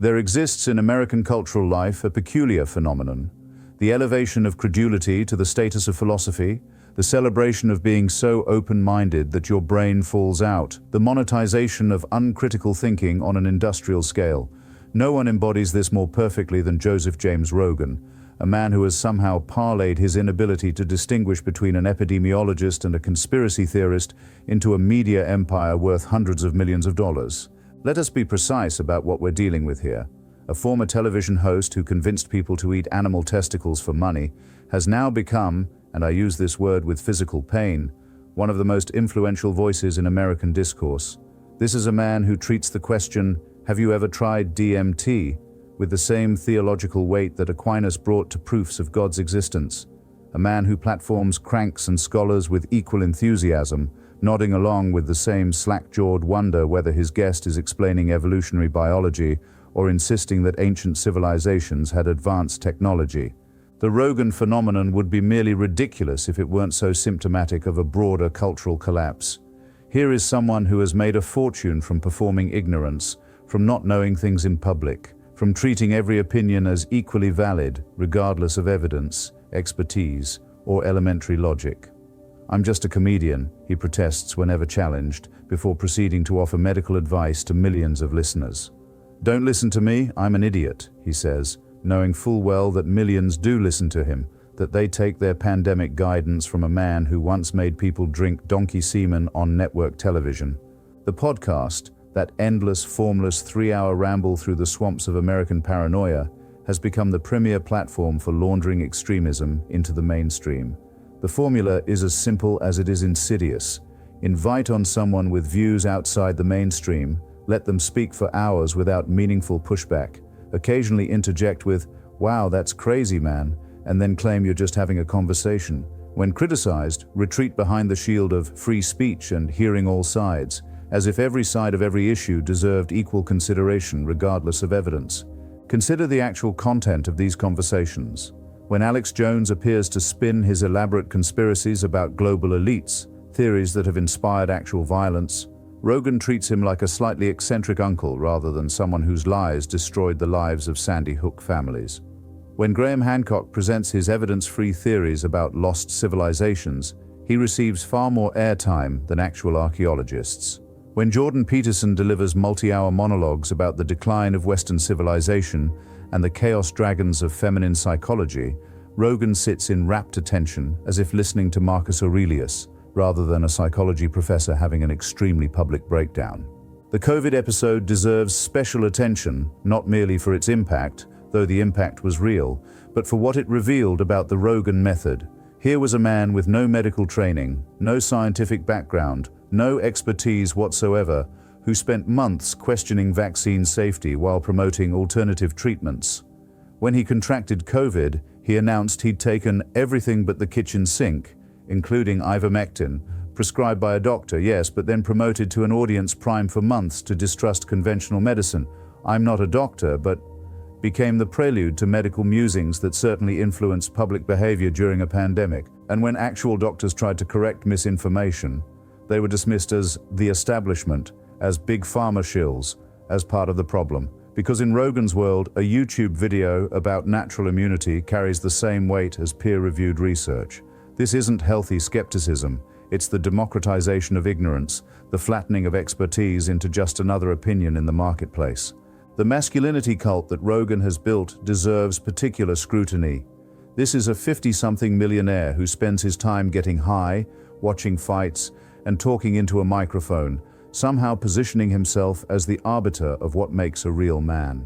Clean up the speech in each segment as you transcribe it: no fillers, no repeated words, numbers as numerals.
There exists in American cultural life a peculiar phenomenon, the elevation of credulity to the status of philosophy, the celebration of being so open-minded that your brain falls out, the monetization of uncritical thinking on an industrial scale. No one embodies this more perfectly than Joseph James Rogan, a man who has somehow parlayed his inability to distinguish between an epidemiologist and a conspiracy theorist into a media empire worth hundreds of millions of dollars. Let us be precise about what we're dealing with here. A former television host who convinced people to eat animal testicles for money has now become, and I use this word with physical pain, one of the most influential voices in American discourse. This is a man who treats the question, "Have you ever tried DMT?" with the same theological weight that Aquinas brought to proofs of God's existence. A man who platforms cranks and scholars with equal enthusiasm, nodding along with the same slack-jawed wonder whether his guest is explaining evolutionary biology or insisting that ancient civilizations had advanced technology. The Rogan phenomenon would be merely ridiculous if it weren't so symptomatic of a broader cultural collapse. Here is someone who has made a fortune from performing ignorance, from not knowing things in public, from treating every opinion as equally valid, regardless of evidence, expertise, or elementary logic. "I'm just a comedian," he protests whenever challenged, before proceeding to offer medical advice to millions of listeners. "Don't listen to me, I'm an idiot," he says, knowing full well that millions do listen to him, that they take their pandemic guidance from a man who once made people drink donkey semen on network television. The podcast, that endless, formless 3-hour ramble through the swamps of American paranoia, has become the premier platform for laundering extremism into the mainstream. The formula is as simple as it is insidious. Invite on someone with views outside the mainstream, let them speak for hours without meaningful pushback, occasionally interject with, "Wow, that's crazy, man," and then claim you're just having a conversation. When criticized, retreat behind the shield of free speech and hearing all sides, as if every side of every issue deserved equal consideration regardless of evidence. Consider the actual content of these conversations. When Alex Jones appears to spin his elaborate conspiracies about global elites, theories that have inspired actual violence, Rogan treats him like a slightly eccentric uncle rather than someone whose lies destroyed the lives of Sandy Hook families. When Graham Hancock presents his evidence-free theories about lost civilizations, he receives far more airtime than actual archaeologists. When Jordan Peterson delivers multi-hour monologues about the decline of Western civilization and the chaos dragons of feminine psychology, Rogan sits in rapt attention as if listening to Marcus Aurelius, rather than a psychology professor having an extremely public breakdown. The COVID episode deserves special attention, not merely for its impact, though the impact was real, but for what it revealed about the Rogan method. Here was a man with no medical training, no scientific background, no expertise whatsoever, who spent months questioning vaccine safety while promoting alternative treatments. When he contracted COVID, he announced he'd taken everything but the kitchen sink, including ivermectin, prescribed by a doctor, yes, but then promoted to an audience primed for months to distrust conventional medicine. "I'm not a doctor," but became the prelude to medical musings that certainly influenced public behavior during a pandemic. And when actual doctors tried to correct misinformation, they were dismissed as the establishment, as big pharma shills, as part of the problem. Because in Rogan's world, a YouTube video about natural immunity carries the same weight as peer-reviewed research. This isn't healthy skepticism, it's the democratization of ignorance, the flattening of expertise into just another opinion in the marketplace. The masculinity cult that Rogan has built deserves particular scrutiny. This is a 50-something millionaire who spends his time getting high, watching fights, and talking into a microphone, somehow positioning himself as the arbiter of what makes a real man.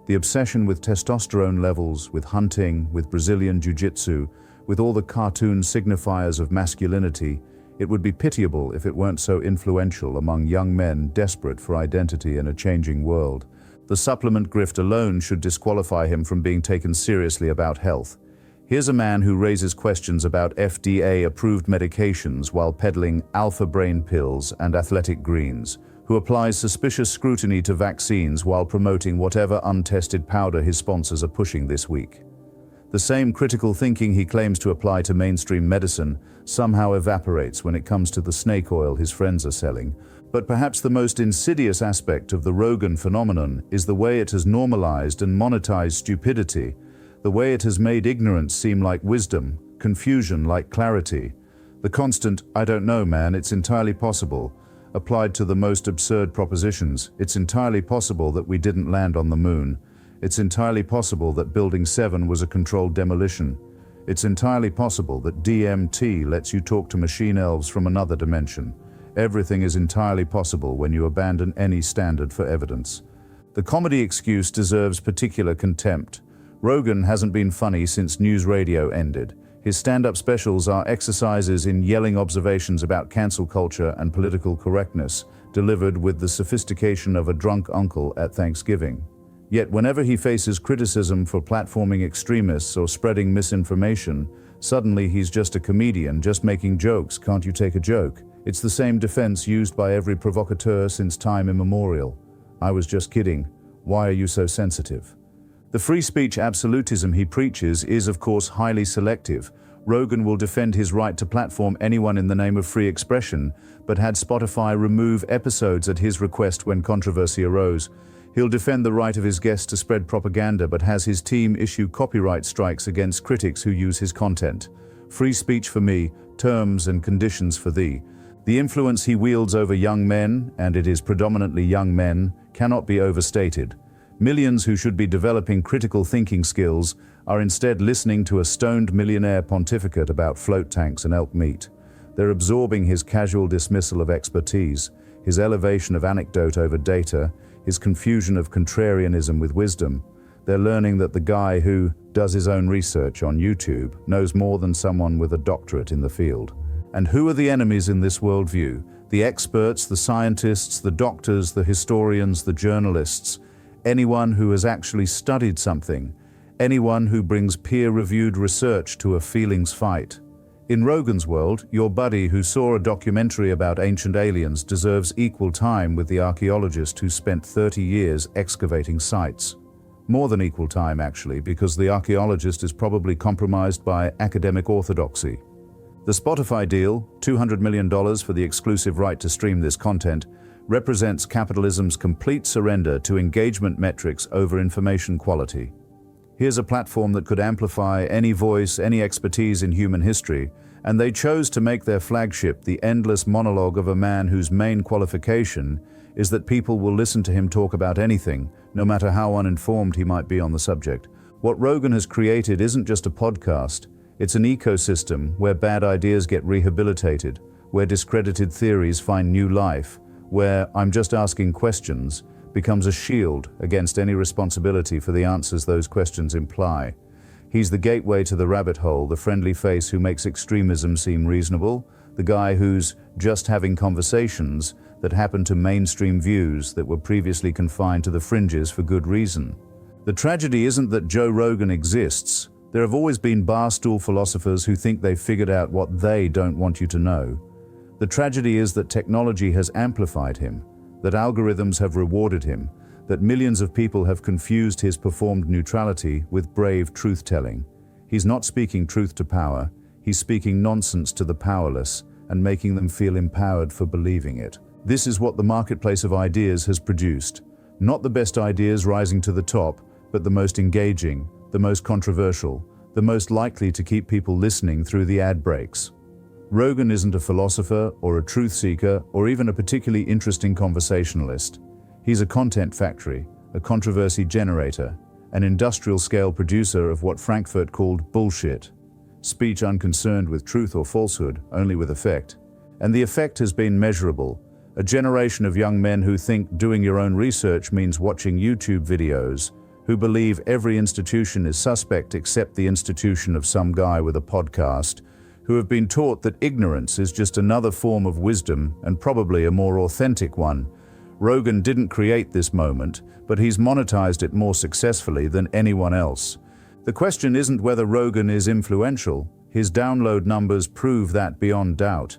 The obsession with testosterone levels, with hunting, with Brazilian jiu-jitsu, with all the cartoon signifiers of masculinity, it would be pitiable if it weren't so influential among young men desperate for identity in a changing world. The supplement grift alone should disqualify him from being taken seriously about health. Here's a man who raises questions about FDA-approved medications while peddling alpha brain pills and athletic greens, who applies suspicious scrutiny to vaccines while promoting whatever untested powder his sponsors are pushing this week. The same critical thinking he claims to apply to mainstream medicine somehow evaporates when it comes to the snake oil his friends are selling, But perhaps the most insidious aspect of the Rogan phenomenon is the way it has normalized and monetized stupidity, the way it has made ignorance seem like wisdom, confusion like clarity. The constant, "I don't know, man, it's entirely possible," applied to the most absurd propositions. It's entirely possible that we didn't land on the moon. It's entirely possible that Building 7 was a controlled demolition. It's entirely possible that DMT lets you talk to machine elves from another dimension. Everything is entirely possible when you abandon any standard for evidence. The comedy excuse deserves particular contempt. Rogan hasn't been funny since news radio ended. His stand-up specials are exercises in yelling observations about cancel culture and political correctness, delivered with the sophistication of a drunk uncle at Thanksgiving. Yet whenever he faces criticism for platforming extremists or spreading misinformation, suddenly he's just a comedian, just making jokes. Can't you take a joke? It's the same defense used by every provocateur since time immemorial. I was just kidding. Why are you so sensitive? The free speech absolutism he preaches is, of course, highly selective. Rogan will defend his right to platform anyone in the name of free expression, but had Spotify remove episodes at his request when controversy arose. He'll defend the right of his guests to spread propaganda, but has his team issue copyright strikes against critics who use his content. Free speech for me, terms and conditions for thee. The influence he wields over young men, and it is predominantly young men, cannot be overstated. Millions who should be developing critical thinking skills are instead listening to a stoned millionaire pontificate about float tanks and elk meat. They're absorbing his casual dismissal of expertise, his elevation of anecdote over data, his confusion of contrarianism with wisdom. They're learning that the guy who does his own research on YouTube knows more than someone with a doctorate in the field. And who are the enemies in this worldview? The experts, the scientists, the doctors, the historians, the journalists, anyone who has actually studied something, anyone who brings peer-reviewed research to a feelings fight. In Rogan's world, your buddy who saw a documentary about ancient aliens deserves equal time with the archaeologist who spent 30 years excavating sites. More than equal time, actually, because the archaeologist is probably compromised by academic orthodoxy. The Spotify deal, $200 million for the exclusive right to stream this content, represents capitalism's complete surrender to engagement metrics over information quality. Here's a platform that could amplify any voice, any expertise in human history, and they chose to make their flagship the endless monologue of a man whose main qualification is that people will listen to him talk about anything, no matter how uninformed he might be on the subject. What Rogan has created isn't just a podcast, it's an ecosystem where bad ideas get rehabilitated, where discredited theories find new life, where "I'm just asking questions" becomes a shield against any responsibility for the answers those questions imply. He's the gateway to the rabbit hole, the friendly face who makes extremism seem reasonable, the guy who's just having conversations that happen to mainstream views that were previously confined to the fringes for good reason. The tragedy isn't that Joe Rogan exists. There have always been barstool philosophers who think they've figured out what they don't want you to know. The tragedy is that technology has amplified him, that algorithms have rewarded him, that millions of people have confused his performed neutrality with brave truth-telling. He's not speaking truth to power, he's speaking nonsense to the powerless and making them feel empowered for believing it. This is what the marketplace of ideas has produced. Not the best ideas rising to the top, but the most engaging, the most controversial, the most likely to keep people listening through the ad breaks. Rogan isn't a philosopher or a truth seeker or even a particularly interesting conversationalist. He's a content factory, a controversy generator, an industrial-scale producer of what Frankfurt called bullshit. Speech unconcerned with truth or falsehood, only with effect. And the effect has been measurable. A generation of young men who think doing your own research means watching YouTube videos, who believe every institution is suspect except the institution of some guy with a podcast, who have been taught that ignorance is just another form of wisdom and probably a more authentic one. Rogan didn't create this moment, but he's monetized it more successfully than anyone else. The question isn't whether Rogan is influential. His download numbers prove that beyond doubt.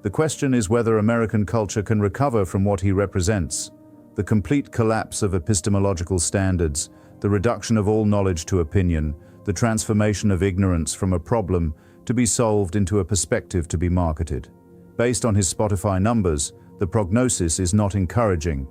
The question is whether American culture can recover from what he represents. The complete collapse of epistemological standards, the reduction of all knowledge to opinion, the transformation of ignorance from a problem to be solved into a perspective to be marketed. Based on his Spotify numbers, the prognosis is not encouraging.